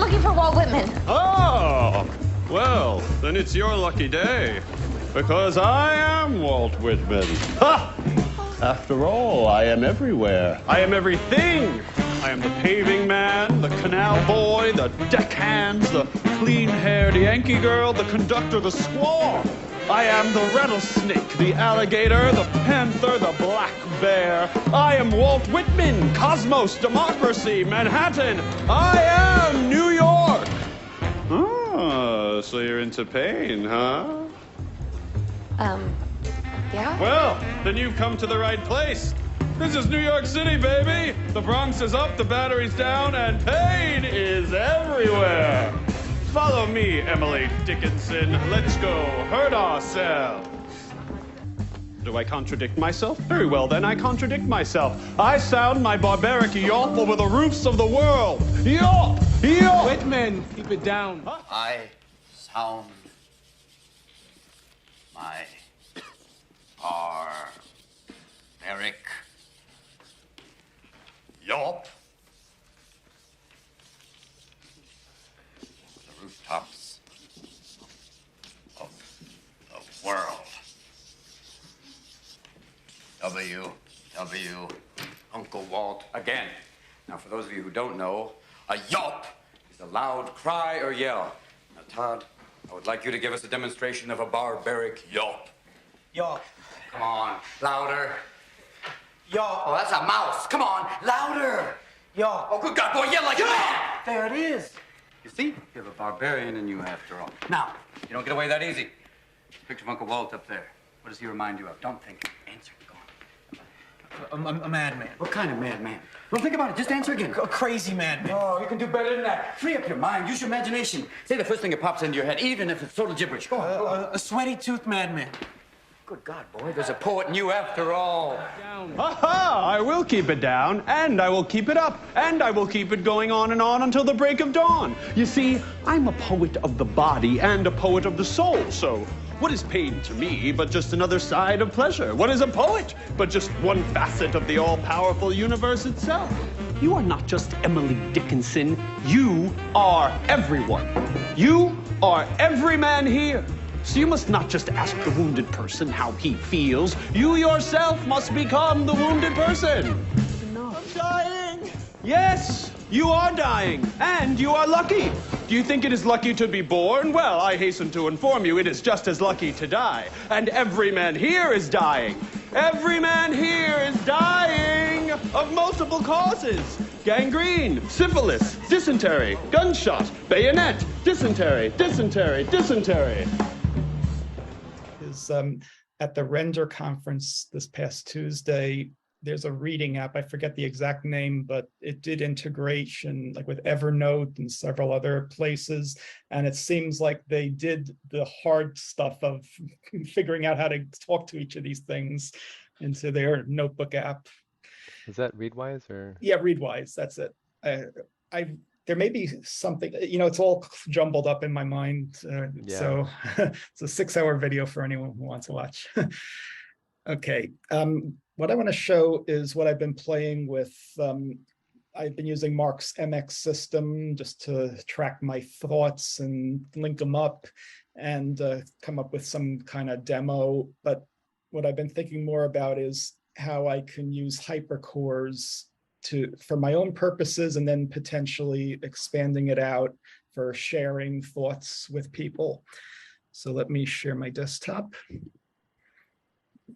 looking for Walt Whitman. Oh, well, then it's your lucky day. Because I am Walt Whitman. Ha! After all, I am everywhere. I am everything. I am the paving man, the canal boy, the deckhands, the clean-haired Yankee girl, the conductor, the squaw. I am the rattlesnake, the alligator, the panther, the black bear. I am Walt Whitman, Cosmos, Democracy, Manhattan. I am New York. Oh, so you're into pain, huh? Yeah? Well, then you've come to the right place. This is New York City, baby. The Bronx is up, the Battery's down, and pain is everywhere. Follow me, Emily Dickinson. Let's go hurt ourselves. Do I contradict myself? Very well, then I contradict myself. I sound my barbaric YAWP over the roofs of the world. YAWP! YAWP! Whitman, keep it down. Huh? I sound my barbaric YAWP. The rooftops of the world. W. Uncle Walt again. Now, for those of you who don't know, a YAWP is a loud cry or yell. Now, Todd, I would like you to give us a demonstration of a barbaric YAWP. YAWP. Come on, louder. YAWP. Oh, that's a mouse. Come on, louder. YAWP. Oh, good God, boy, yell like a man. There it is. You see, you have a barbarian in you after all. Now, you don't get away that easy. Picture of Uncle Walt up there. What does he remind you of? Don't think. Answer. Go on. A madman. What kind of madman? Well, think about it. Just answer again. A crazy madman. Oh, you can do better than that. Free up your mind. Use your imagination. Say the first thing that pops into your head, even if it's total gibberish. Go on. Go on. A sweaty-toothed madman. Good God, boy, there's a poet in you after all. Aha! I will keep it down, and I will keep it up, and I will keep it going on and on until the break of dawn. You see, I'm a poet of the body and a poet of the soul, so what is pain to me but just another side of pleasure? What is a poet but just one facet of the all-powerful universe itself? You are not just Emily Dickinson. You are everyone. You are every man here. So you must not just ask the wounded person how he feels. You yourself must become the wounded person. I'm dying. Yes, you are dying, and you are lucky. Do you think it is lucky to be born? Well, I hasten to inform you, it is just as lucky to die. And every man here is dying. Every man here is dying of multiple causes. Gangrene, syphilis, dysentery, gunshot, bayonet, dysentery, dysentery, dysentery. At the Render conference this past Tuesday, there's a reading app. I forget the exact name, but it did integration like with Evernote and several other places. And it seems like they did the hard stuff of figuring out how to talk to each of these things into their notebook app. Is that Readwise or? Yeah, Readwise, that's it. There may be something, it's all jumbled up in my mind. Yeah. So it's a 6-hour video for anyone who wants to watch. Okay. What I want to show is what I've been playing with. I've been using Mark's MX system just to track my thoughts and link them up and come up with some kind of demo. But what I've been thinking more about is how I can use hypercores for my own purposes and then potentially expanding it out for sharing thoughts with people. So let me share my desktop.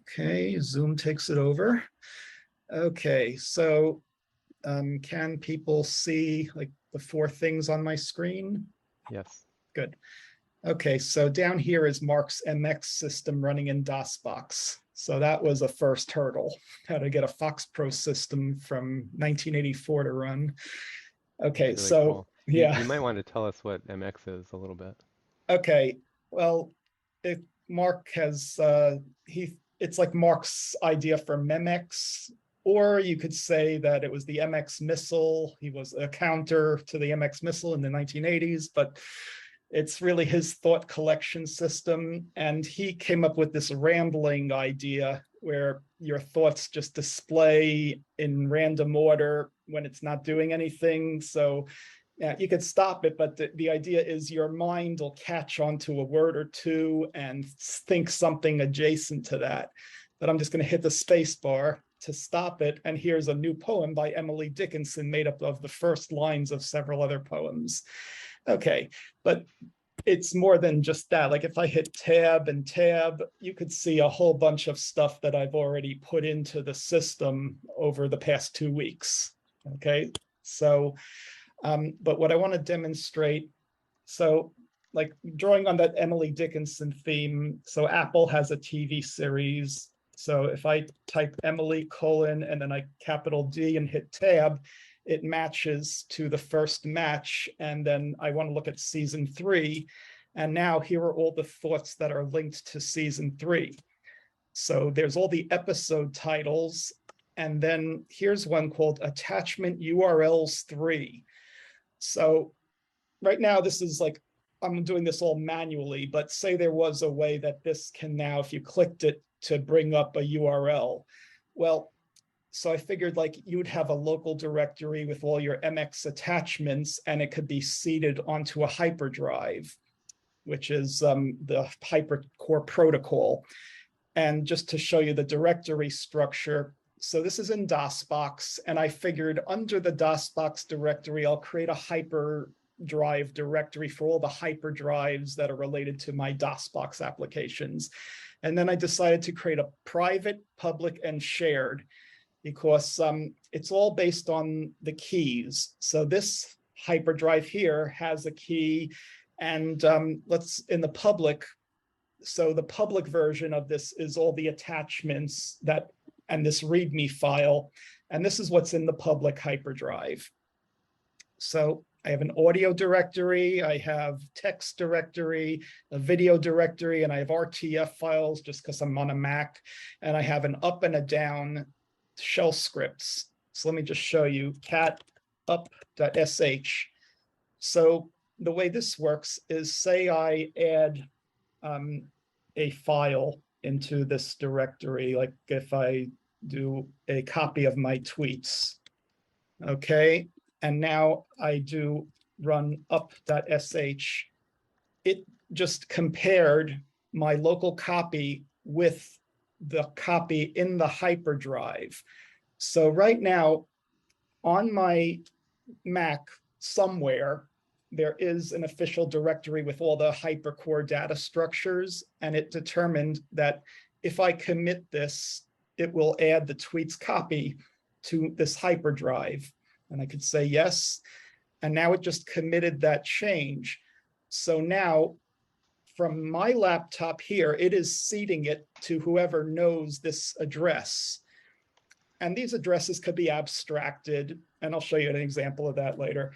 Okay, Zoom takes it over. Okay, so can people see like the 4 things on my screen? Yes. Good. Okay, so down here is Mark's MX system running in Dosbox. So that was a first hurdle, how to get a Foxpro system from 1984 to run. Okay, Really so cool. yeah. You might want to tell us what MX is a little bit. Okay, well, Mark has, it's like Mark's idea for Memex, or you could say that it was the MX missile. He was a counter to the MX missile in the 1980s, but it's really his thought collection system. And he came up with this rambling idea where your thoughts just display in random order when it's not doing anything. So Yeah, you could stop it, but the idea is your mind will catch onto a word or two and think something adjacent to that. But I'm just going to hit the space bar to stop it. And here's a new poem by Emily Dickinson made up of the first lines of several other poems. Okay, but it's more than just that. Like if I hit tab and tab, you could see a whole bunch of stuff that I've already put into the system over the past 2 weeks. Okay, so but what I want to demonstrate, so like drawing on that Emily Dickinson theme, so Apple has a TV series. So if I type Emily : and then I capital D and hit tab, it matches to the first match. And then I want to look at season 3. And now here are all the thoughts that are linked to season 3. So there's all the episode titles. And then here's one called Attachment URLs 3. So right now, this is like, I'm doing this all manually, but say there was a way that this can now, if you clicked it, to bring up a URL. Well, so I figured like you'd have a local directory with all your MX attachments, and it could be seeded onto a hyperdrive, which is the hypercore protocol. And just to show you the directory structure, so this is in Dosbox, and I figured under the Dosbox directory, I'll create a hyperdrive directory for all the hyperdrives that are related to my Dosbox applications. And then I decided to create a private, public, and shared, because it's all based on the keys. So this hyperdrive here has a key, and let's in the public. So the public version of this is all the attachments that and this README file, and this is what's in the public hyperdrive. So I have an audio directory, I have text directory, a video directory, and I have RTF files just because I'm on a Mac, and I have an up and a down shell scripts. So let me just show you cat up.sh. So the way this works is, say I add a file into this directory, like if I do a copy of my tweets, okay, and now I do run up.sh, it just compared my local copy with the copy in the hyperdrive. So right now on my Mac somewhere, there is an official directory with all the hypercore data structures, and it determined that if I commit this, it will add the tweets copy to this hyperdrive. And I could say yes, and now it just committed that change. So now from my laptop here, it is seeding it to whoever knows this address. And these addresses could be abstracted, and I'll show you an example of that later.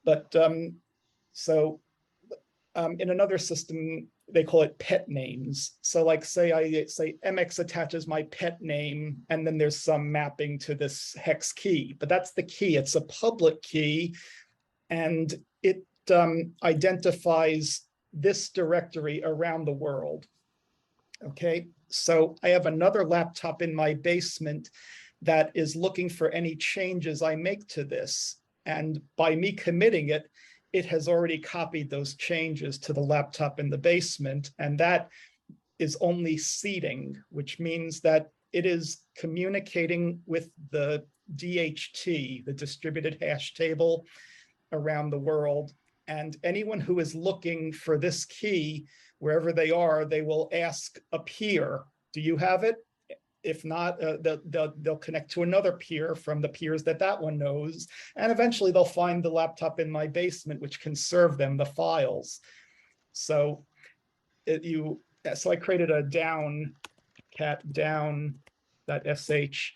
But in another system, they call it pet names. So like say I say MX attaches my pet name, and then there's some mapping to this hex key, but that's the key. It's a public key, and it identifies this directory around the world. Okay, so I have another laptop in my basement that is looking for any changes I make to this. And by me committing it, it has already copied those changes to the laptop in the basement. And that is only seeding, which means that it is communicating with the DHT, the distributed hash table around the world. And anyone who is looking for this key, wherever they are, they will ask a peer, do you have it? If not, they'll connect to another peer from the peers that one knows. And eventually they'll find the laptop in my basement, which can serve them the files. So I created a cat down.sh,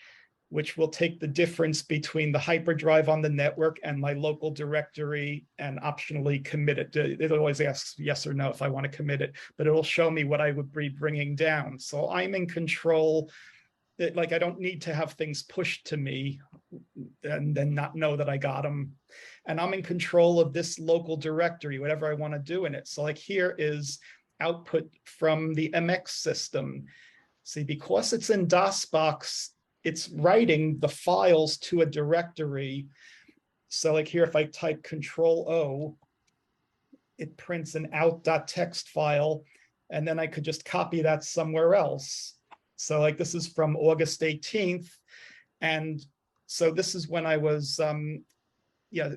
which will take the difference between the hyperdrive on the network and my local directory and optionally commit it. It always asks yes or no if I want to commit it, but it'll show me what I would be bringing down. So I'm in control. Like I don't need to have things pushed to me and then not know that I got them. And I'm in control of this local directory, whatever I want to do in it. So like here is output from the MX system. See, because it's in Dosbox, it's writing the files to a directory. So like here, if I type Control O, it prints an out.txt file, and then I could just copy that somewhere else. So like this is from August 18th. And so this is when I was, yeah,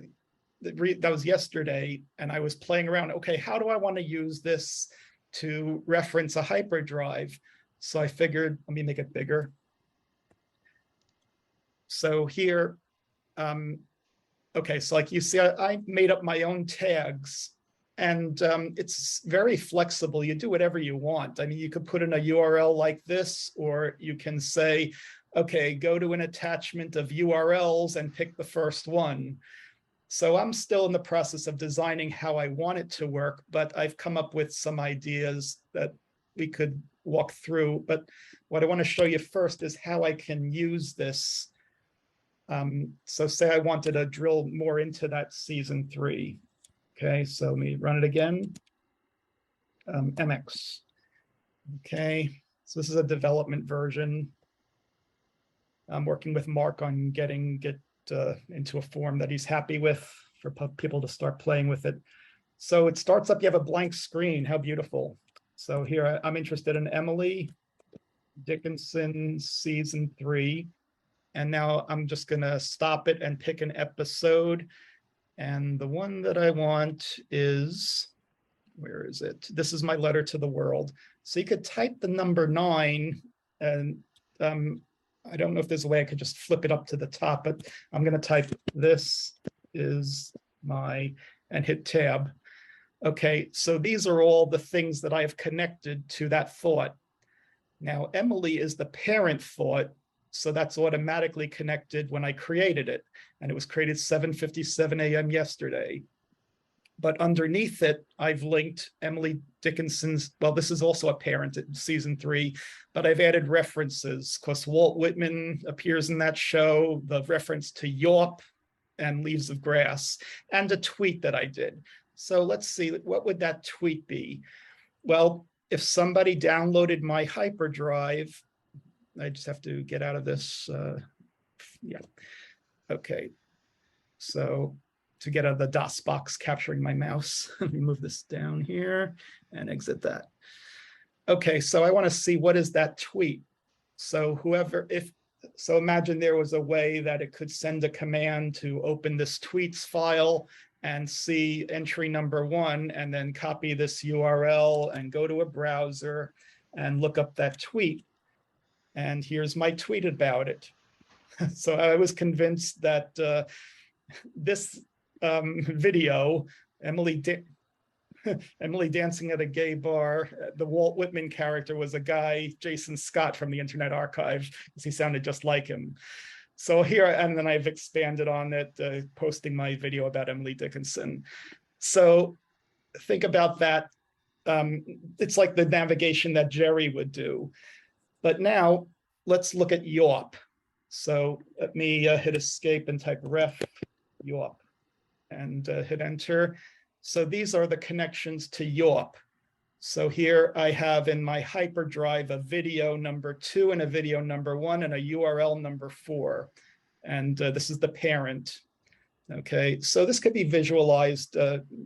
that was yesterday, and I was playing around. Okay, how do I want to use this to reference a hyperdrive? So I figured, let me make it bigger. So here, okay, so like you see, I made up my own tags, and it's very flexible. You do whatever you want. I mean, you could put in a URL like this, or you can say, okay, go to an attachment of URLs and pick the first one. So I'm still in the process of designing how I want it to work, but I've come up with some ideas that we could walk through. But what I want to show you first is how I can use this. So say I wanted to drill more into that season 3. Okay, so let me run it again. MX. Okay, so this is a development version. I'm working with Mark on getting it into a form that he's happy with for people to start playing with it. So it starts up, you have a blank screen. How beautiful. So here I'm interested in Emily Dickinson season 3. And now I'm just going to stop it and pick an episode. And the one that I want is, where is it? This is my letter to the world. So you could type the number 9, and I don't know if there's a way I could just flip it up to the top, but I'm going to type this is my, and hit tab. Okay, so these are all the things that I have connected to that thought. Now, Emily is the parent thought, so that's automatically connected when I created it. And it was created 7:57 a.m. yesterday. But underneath it, I've linked Emily Dickinson's, well, this is also a parent in season 3, but I've added references because Walt Whitman appears in that show, the reference to YAWP and Leaves of Grass, and a tweet that I did. So let's see, what would that tweet be? Well, if somebody downloaded my hyperdrive, I just have to get out of this. Yeah. Okay. So to get out of the Dosbox capturing my mouse, let me move this down here and exit that. Okay. So I want to see what is that tweet. So so imagine there was a way that it could send a command to open this tweets file and see entry number 1, and then copy this URL and go to a browser and look up that tweet. And here's my tweet about it. So I was convinced that this video, Emily dancing at a gay bar, the Walt Whitman character was a guy, Jason Scott from the Internet Archive, because he sounded just like him. So here, and then I've expanded on it, posting my video about Emily Dickinson. So think about that. It's like the navigation that Jerry would do. But now let's look at YAWP. So let me hit escape and type ref YAWP and hit enter. So these are the connections to YAWP. So here I have in my hyperdrive a video number 2 and a video number 1 and a URL number 4. And this is the parent. Okay, so this could be visualized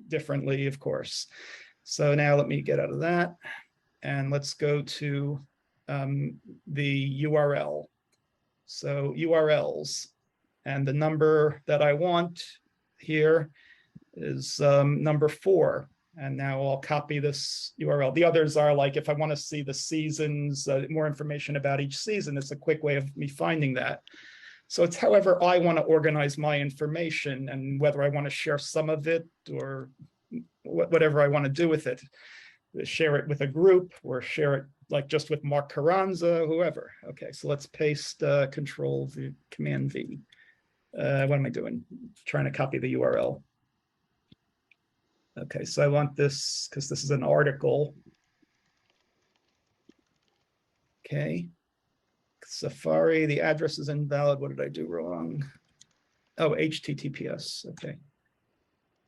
differently, of course. So now let me get out of that. And let's go to the URL. So URLs, and the number that I want here is number 4. And now I'll copy this URL. The others are like, if I want to see the seasons, more information about each season, it's a quick way of me finding that. So it's however I want to organize my information, and whether I want to share some of it or whatever I want to do with it. Share it with a group or share it like just with Mark Carranza, whoever. Okay, so let's paste Control V, Command V. What am I doing? Trying to copy the URL. Okay, so I want this because this is an article. Okay. Safari, the address is invalid. What did I do wrong? Oh, HTTPS. Okay.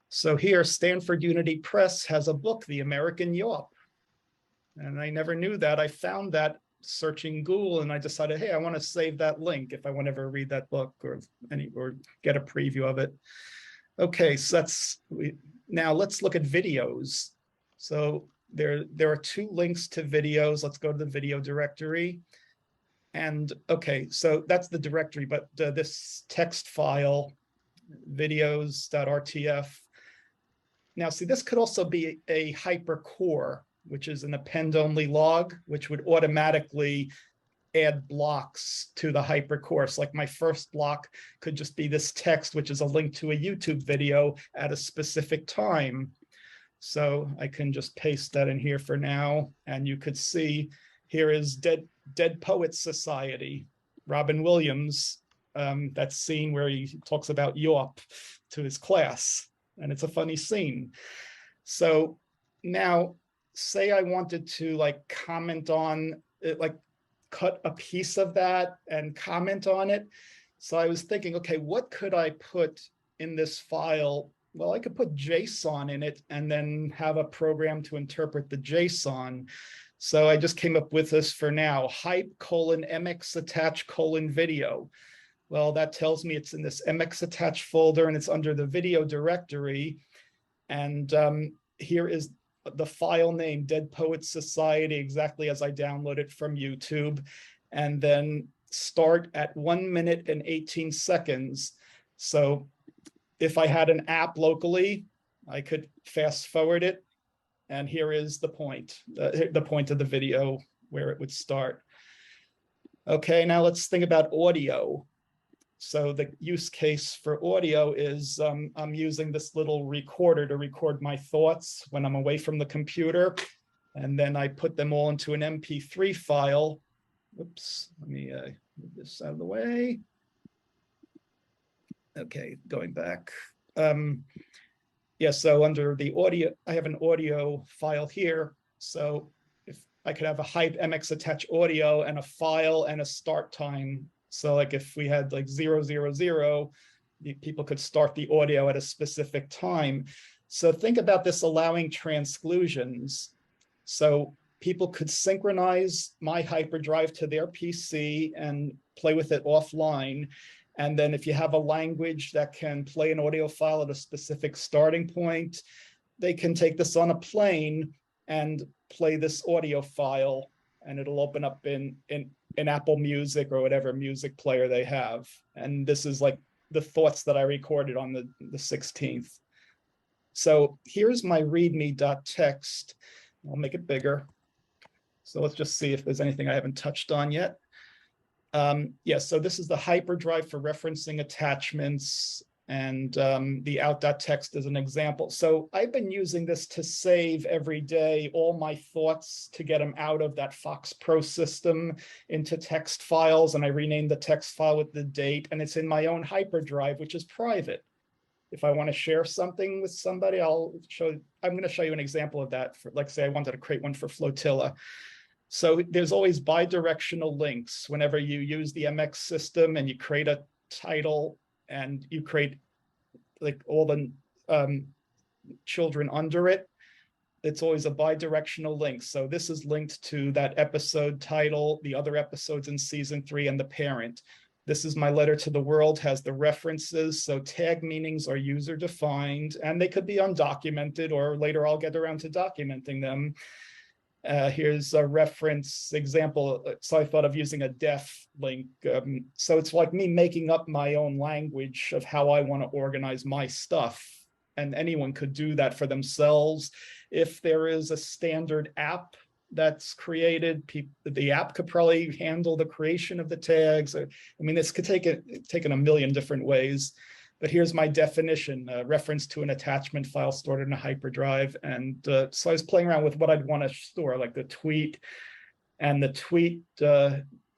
So here, Stanford Unity Press has a book, The American YAWP. And I never knew that. I found that searching Google and I decided, hey, I want to save that link if I want to ever read that book or get a preview of it. Okay, so now let's look at videos. So there are two links to videos. Let's go to the video directory. And okay, so that's the directory, but this text file, videos.rtf. Now, see, this could also be a hypercore, which is an append-only log, which would automatically add blocks to the hypercore. So like my first block could just be this text, which is a link to a YouTube video at a specific time. So I can just paste that in here for now. And you could see here is Dead Poets Society, Robin Williams, that scene where he talks about YAWP to his class. And it's a funny scene. So now say I wanted to like comment on it, like cut a piece of that and comment on it. So I was thinking, okay, what could I put in this file? Well, I could put JSON in it and then have a program to interpret the JSON. So I just came up with this for now, hype::mx attach : video. Well, that tells me it's in this mx attach folder and it's under the video directory. And here is the file name, Dead Poets Society, exactly as I download it from YouTube. And then start at 1 minute and 18 seconds. So if I had an app locally, I could fast forward it. And here is the point of the video where it would start. Okay, now let's think about audio. So the use case for audio is I'm using this little recorder to record my thoughts when I'm away from the computer. And then I put them all into an MP3 file. Oops, let me move this out of the way. Okay, going back. Yeah, so under the audio, I have an audio file here. So if I could have a hype::mx attach audio and a file and a start time. So like if we had like 000, people could start the audio at a specific time. So think about this allowing transclusions. So people could synchronize my hyperdrive to their PC and play with it offline. And then if you have a language that can play an audio file at a specific starting point, they can take this on a plane and play this audio file, and it'll open up in Apple Music or whatever music player they have. And this is like the thoughts that I recorded on the 16th. So here's my readme.txt. I'll make it bigger. So let's just see if there's anything I haven't touched on yet. Yeah, so this is the hyperdrive for referencing attachments, and the out.txt is an example. So I've been using this to save every day all my thoughts to get them out of that Foxpro system into text files, and I renamed the text file with the date, and it's in my own hyperdrive, which is private. If I want to share something with somebody, I'm going to show you an example of that. For, like, say I wanted to create one for Flotilla. So there's always bidirectional links whenever you use the MX system and you create a title and you create like all the children under it. It's always a bidirectional link. So this is linked to that episode title, the other episodes in season 3, and the parent. This is my letter to the world, has the references. So tag meanings are user defined and they could be undocumented, or later I'll get around to documenting them. Here's a reference example. So I thought of using a def link. So it's like me making up my own language of how I want to organize my stuff. And anyone could do that for themselves. If there is a standard app that's created, the app could probably handle the creation of the tags. I mean, this could take it in a million different ways. But here's my definition, reference to an attachment file stored in a hyperdrive. And so I was playing around with what I'd want to store, like the tweet and the tweet.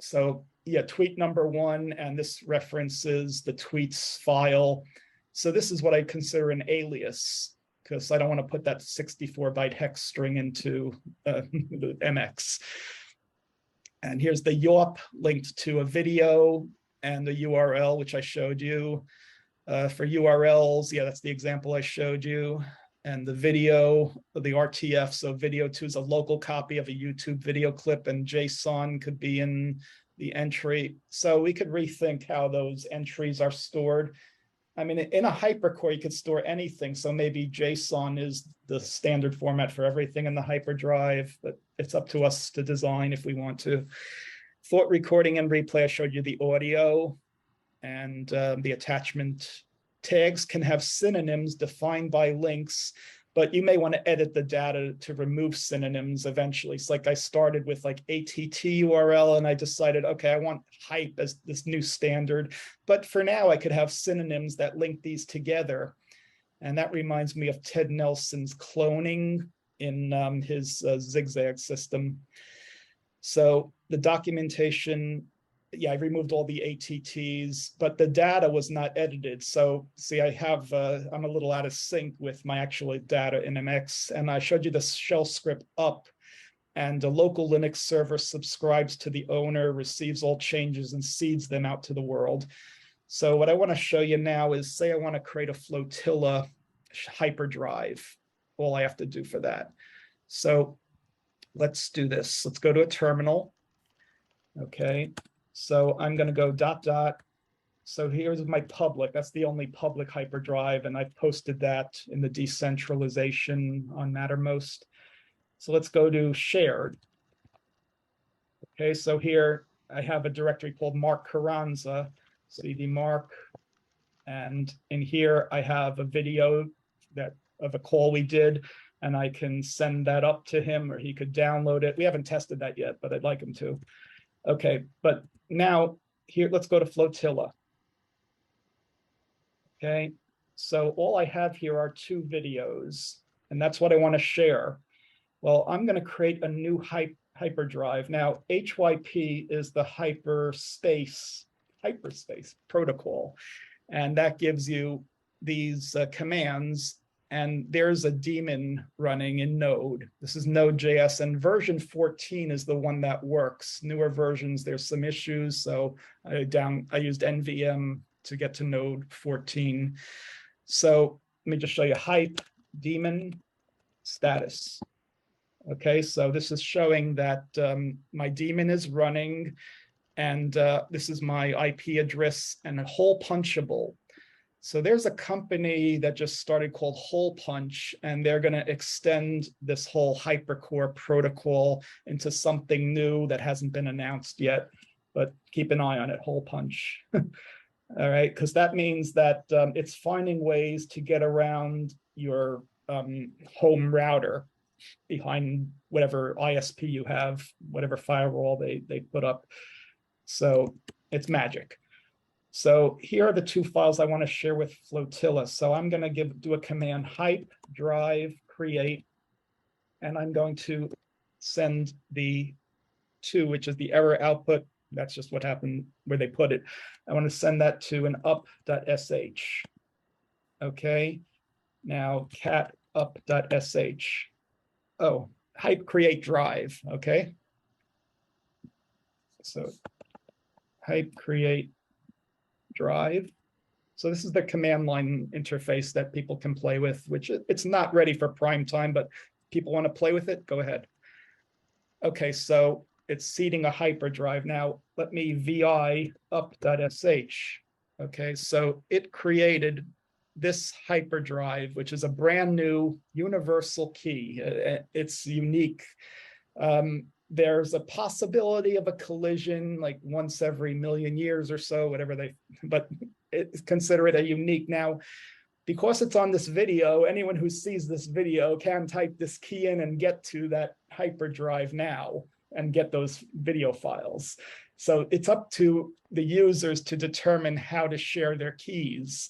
So yeah, tweet number 1, and this references the tweets file. So this is what I consider an alias, because I don't want to put that 64-byte hex string into the MX. And here's the YAWP linked to a video and the URL, which I showed you. For URLs, yeah, that's the example I showed you. and the video, the RTF, so video 2 is a local copy of a YouTube video clip, and JSON could be in the entry. So we could rethink how those entries are stored. I mean, in a hypercore, you could store anything. So maybe JSON is the standard format for everything in the hyperdrive, but it's up to us to design if we want to. Thought recording and replay, I showed you the audio, and the attachment tags can have synonyms defined by links, but you may want to edit the data to remove synonyms eventually. It's like I started with like ATT URL, and I decided, okay, I want hype as this new standard. But for now, I could have synonyms that link these together. And that reminds me of Ted Nelson's cloning in his zigzag system. So the documentation, yeah, I removed all the ATTs, but the data was not edited. So see, I have, I'm a little out of sync with my actual data in MX, and I showed you the shell script up, and a local Linux server subscribes to the owner, receives all changes, and seeds them out to the world. So what I want to show you now is, say I want to create a flotilla hyperdrive. All I have to do for that. So let's do this. Let's go to a terminal. Okay. So I'm going to go ... So here's my public. That's the only public hyperdrive, and I've posted that in the decentralization on Mattermost. So let's go to shared. Okay, so here I have a directory called Mark Carranza, cd mark, and in here I have a video of a call we did, and I can send that up to him, or he could download it. We haven't tested that yet, but I'd like him to. Okay, but now here, let's go to Flotilla. Okay, so all I have here are 2 videos, and that's what I want to share. Well, I'm going to create a new hyperdrive. Now, HYP is the hyperspace protocol, and that gives you these commands. And there's a daemon running in Node. This is Node.js, and version 14 is the one that works. Newer versions, there's some issues, so I used NVM to get to Node 14. So let me just show you hype, daemon, status. Okay, so this is showing that my daemon is running, and this is my IP address and a hole punchable. So there's a company that just started called Hole Punch, and they're going to extend this whole hypercore protocol into something new that hasn't been announced yet, but keep an eye on it, Hole Punch. All right, because that means that it's finding ways to get around your home router behind whatever ISP you have, whatever firewall they put up. So it's magic. So here are the 2 files I want to share with Flotilla. So I'm going to do a command hype drive create, and I'm going to send the 2, which is the error output. That's just what happened where they put it. I want to send that to an up.sh. Okay. Now cat up.sh. Oh, hype create drive. Okay. So hype create drive. So this is the command line interface that people can play with, which it's not ready for prime time, but people want to play with it, go ahead. Okay, so it's seeding a hyperdrive. Now let me vi up.sh. Okay, so it created this hyperdrive, which is a brand new universal key. It's unique. There's a possibility of a collision like once every million years or so, whatever but consider it a unique. Now, because it's on this video, anyone who sees this video can type this key in and get to that hyperdrive now and get those video files. So it's up to the users to determine how to share their keys.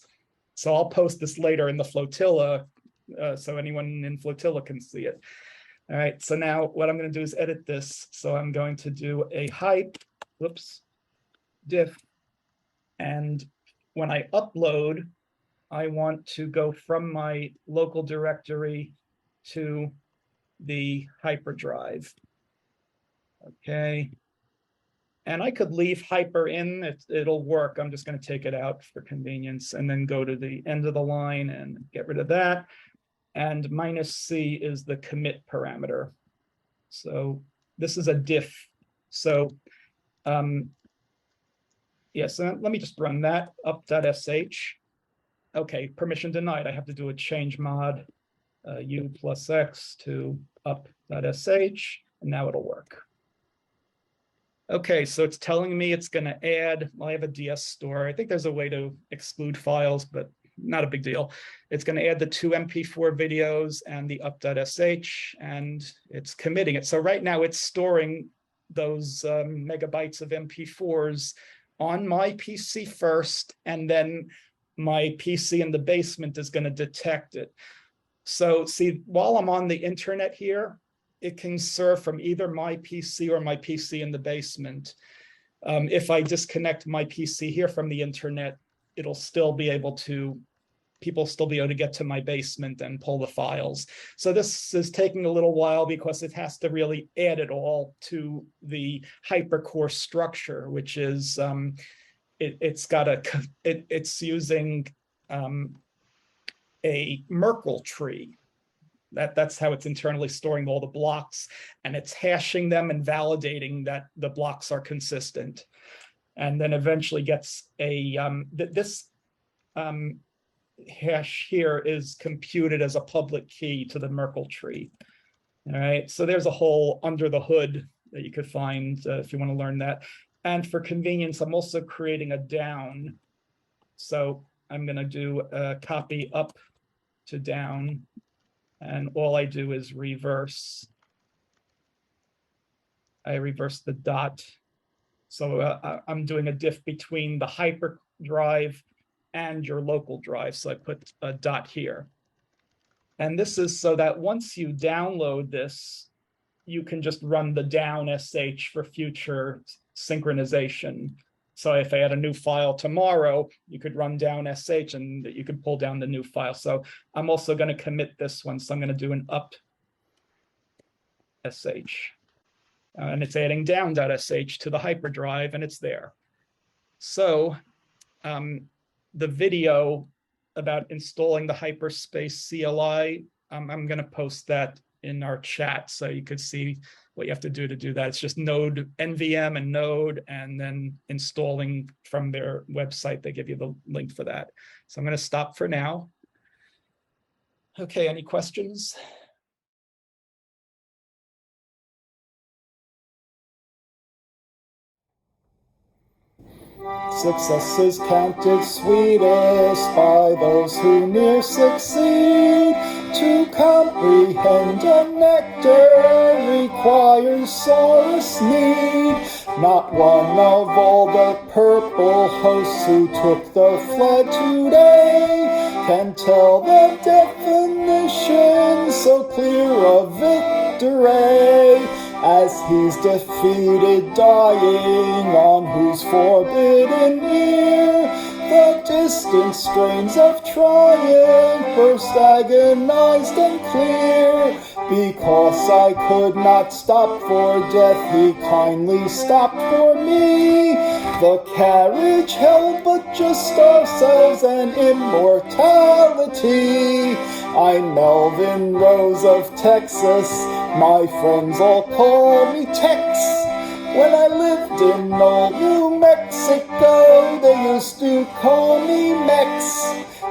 So I'll post this later in the Flotilla, so anyone in Flotilla can see it. All right, so now what I'm going to do is edit this. So I'm going to do a hype, diff, and when I upload, I want to go from my local directory to the hyperdrive. Okay, and I could leave hyper in, it'll work. I'm just going to take it out for convenience and then go to the end of the line and get rid of that. and -c is the commit parameter. So this is a diff. So so let me just run that up.sh. Okay, permission denied. I have to do a change mod u plus x to up.sh, and now it'll work. Okay, so it's telling me it's going to add, well, I have a DS store. I think there's a way to exclude files, but not a big deal. It's going to add the 2 MP4 videos and the up.sh, and it's committing it. So right now it's storing those megabytes of MP4s on my PC first, and then my PC in the basement is going to detect it. So see, while I'm on the internet here, it can serve from either my PC or my PC in the basement. If I disconnect my PC here from the internet, it'll still be able to, people still be able to get to my basement and pull the files. So this is taking a little while because it has to really add it all to the hypercore structure, which is, it's using a Merkle tree. That's how it's internally storing all the blocks, and it's hashing them and validating that the blocks are consistent, and then eventually gets a this hash here is computed as a public key to the Merkle tree. All right, so there's a whole under the hood that you could find if you want to learn that. And for convenience, I'm also creating a down. So I'm going to do a copy up to down. And all I do is reverse. I reverse the dot. So I'm doing a diff between the hyperdrive and your local drive. So I put a dot here. And this is so that once you download this, you can just run the down sh for future synchronization. So if I had a new file tomorrow, you could run down sh and you could pull down the new file. So I'm also going to commit this one. So I'm going to do an up sh. And it's adding down.sh to the hyperdrive, and it's there. So the video about installing the hyperspace CLI, I'm going to post that in our chat so you could see what you have to do that. It's just node NVM and node, and then installing from their website. They give you the link for that. So I'm going to stop for now. Okay, any questions? Success is counted sweetest by those who near succeed. To comprehend a nectar requires sorest need. Not one of all the purple hosts who took the flood today can tell the definition so clear of victory. As he's defeated, dying on whose forbidden ear the distant strains of triumph burst agonized and clear. Because I could not stop for death, he kindly stopped for me. The carriage held but just ourselves and immortality. I'm Melvin Rose of Texas, my friends all call me Tex. When I lived in old New Mexico, they used to call me Mex.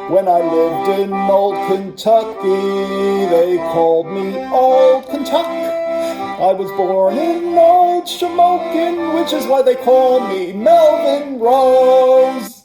When I lived in old Kentucky, they called me Old Kentuck. I was born in old Shamokin, which is why they call me Melvin Rose.